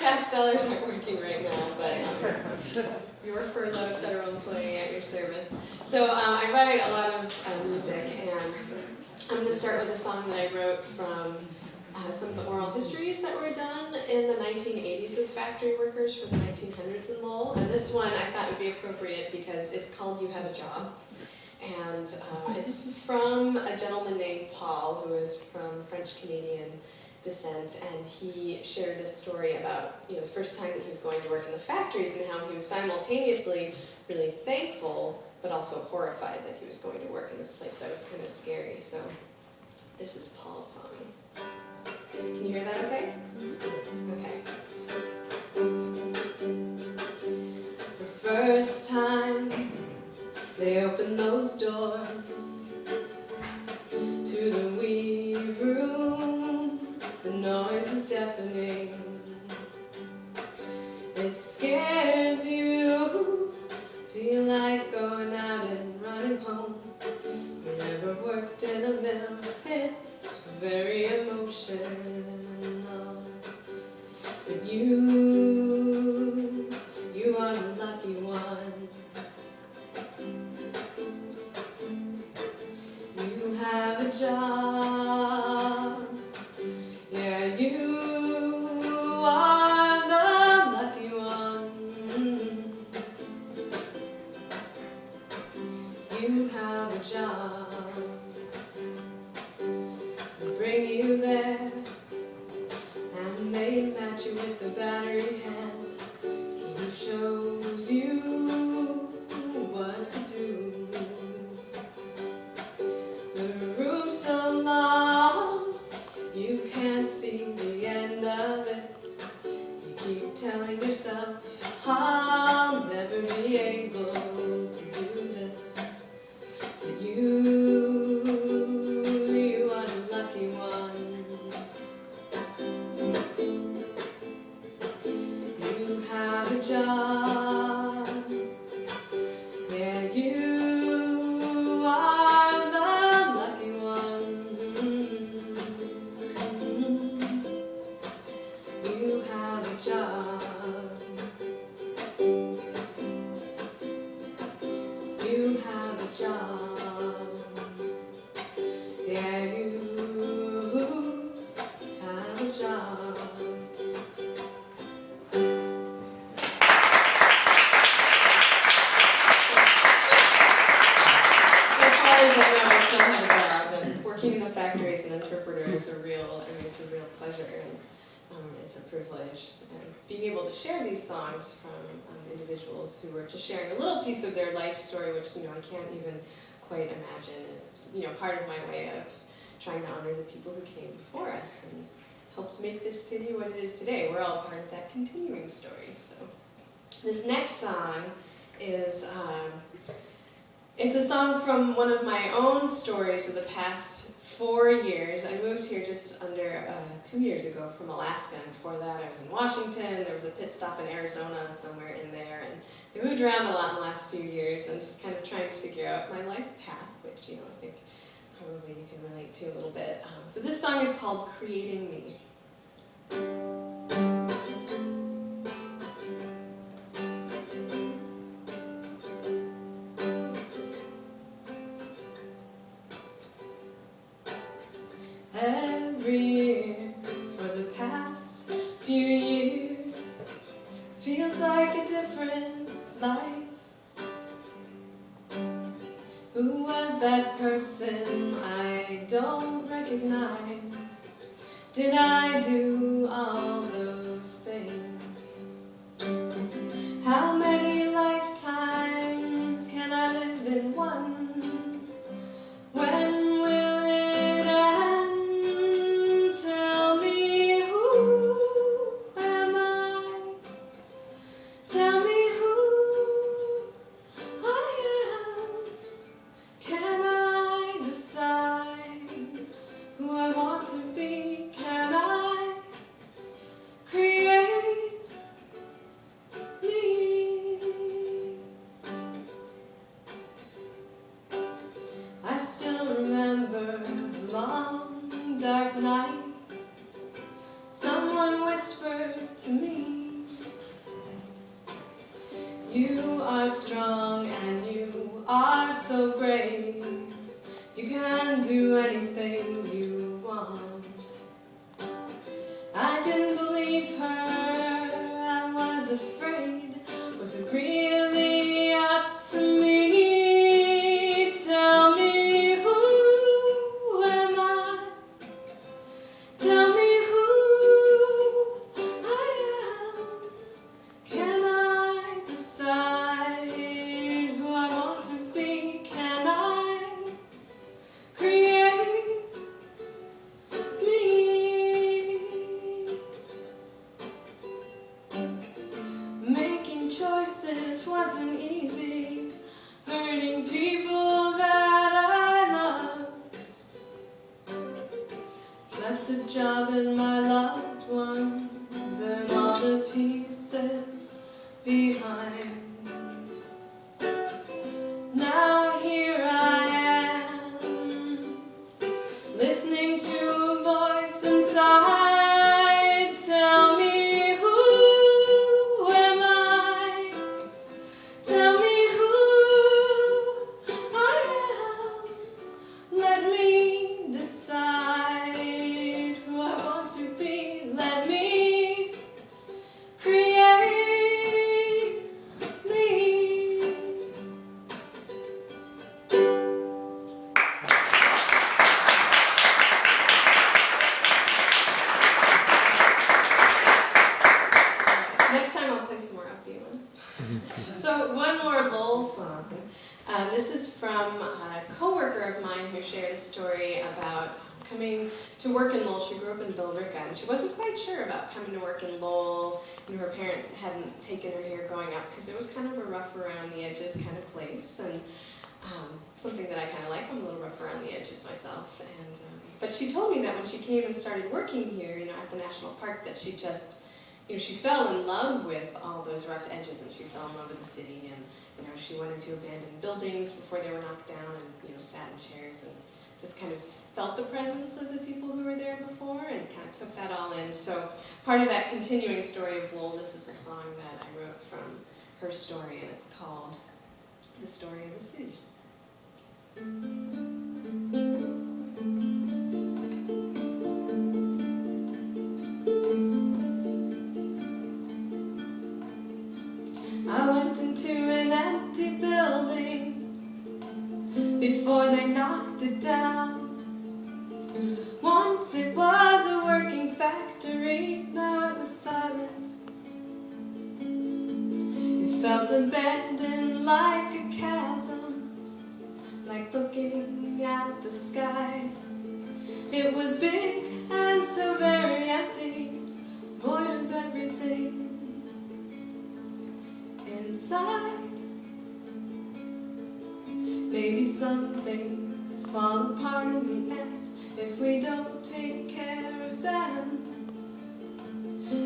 tax dollars aren't working right now, but your furloughed federal employee at your service. So I write a lot of music, and I'm going to start with a song that I wrote from some of the oral histories that were done in the 1980s with factory workers from the 1900s in Lowell. And this one I thought would be appropriate because it's called You Have a Job. And it's from a gentleman named Paul, who is from French-Canadian descent, and he shared this story about the first time that he was going to work in the factories and how he was simultaneously really thankful but also horrified that he was going to work in this place that was kind of scary. So this is Paul's song. Can you hear that okay? Okay. The first time they opened those doors to the weave room, the noise is deafening. It scares you, feel like going out and running home. You never worked in a mill, it's very emotional. But you are the lucky one. You have a job. Yeah, you are the lucky one. You have a job. They bring you there, and they match you with a battery hand. He shows you what to do. The room's so long, you can't see the end of it. You keep telling yourself, I'll never be able to do this. But you are the lucky one. You have a job. Yeah, you are the lucky one. You have a job. You have a job. Yeah, you have a job. Working in the factory as an interpreter is a real pleasure, and it's a privilege. And being able to share these songs from individuals who are just sharing a little piece of their life story, which I can't even quite imagine, is part of my way of trying to honor the people who came before us and helped make this city what it is today. We're all part of that continuing story. So this next song is. It's a song from one of my own stories of the past 4 years. I moved here just under 2 years ago from Alaska, and before that I was in Washington. There was a pit stop in Arizona somewhere in there, and I moved around a lot in the last few years and just kind of trying to figure out my life path, which I think probably you can relate to a little bit. So this song is called Creating Me. Every year for the past few years feels like a different life. Who was that person I don't recognize? Did I do all those things? How many lifetimes can I live in one? When dark night, someone whispered to me, You are strong and you are so brave. You can do anything you want. I didn't believe her, I was afraid. Was it really up to me? Tell me, who am I? Tell me who I am. Can I decide who I want to be? Can I create me? Making choices wasn't easy, hurting people that I love. Left a job and my loved ones and all the pieces behind. Now here I am, listening to a voice inside. Tell me, who am I? Tell me who I am. Let me decide who I want to be. Let me create me. Next time I'll play some more upbeat one. So one more Lowell song. This is from a coworker of mine who shared a story about coming to work in Lowell. She grew up in Billerica, and she wasn't quite sure about coming to work in Lowell. Her parents hadn't taken her here growing up because it was kind of a rough around the edges kind of place, and something that I kind of like. I'm a little rough around the edges myself. And but she told me that when she came and started working here, at the national park, that she just, she fell in love with all those rough edges, and she fell in love with the city, and she went into abandoned buildings before they were knocked down, and sat in chairs and just kind of felt the presence of the people who were there before, and kind of took that all in. So part of that continuing story of Lowell, this is a song that I wrote from her story, and it's called "The Story of the City." I went into an empty building before they knocked it down. Once it was a working factory, now it was silent. It felt abandoned like a chasm, like looking at the sky. It was big and so very empty, void of everything inside. Maybe some things fall apart in the end if we don't take care of them.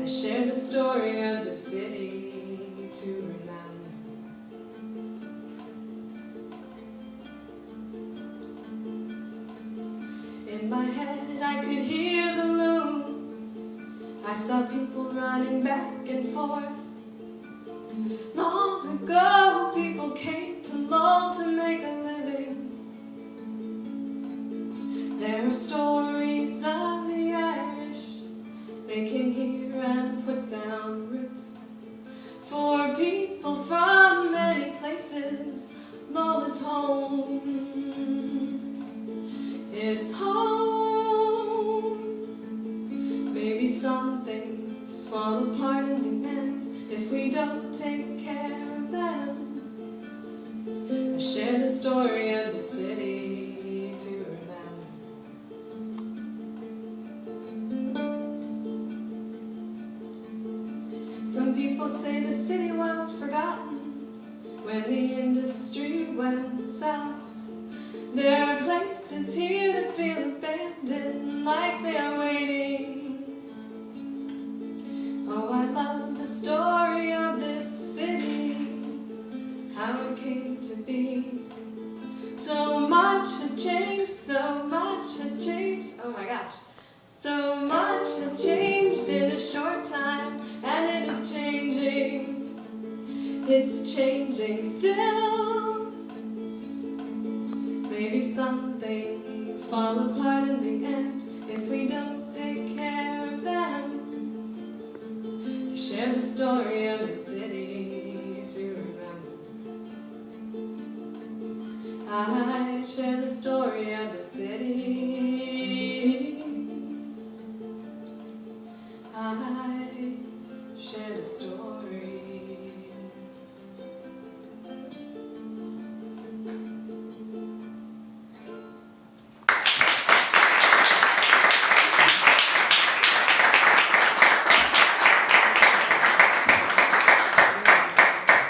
I share the story of the city to remember. In my head I could hear the looms. I saw people running back and forth. Long ago, people came to Lowell to make a living. There are stories of the Irish. They came here and put down roots. For people from many places, Lowell is home. It's home. Maybe some things fall apart in the end if we don't take care of them. I share the story of the city to remember. Some people say the city was forgotten when the industry went south. There are places here that feel abandoned, like they are waiting. Oh, I love the story of this city, how it came to be. So much has changed, so much has changed. Oh my gosh. So much has changed in a short time, and it is changing. It's it's changing still. Maybe some things fall apart in the end if we don't take care of them. I share the story of the city to remember. I share the story of the city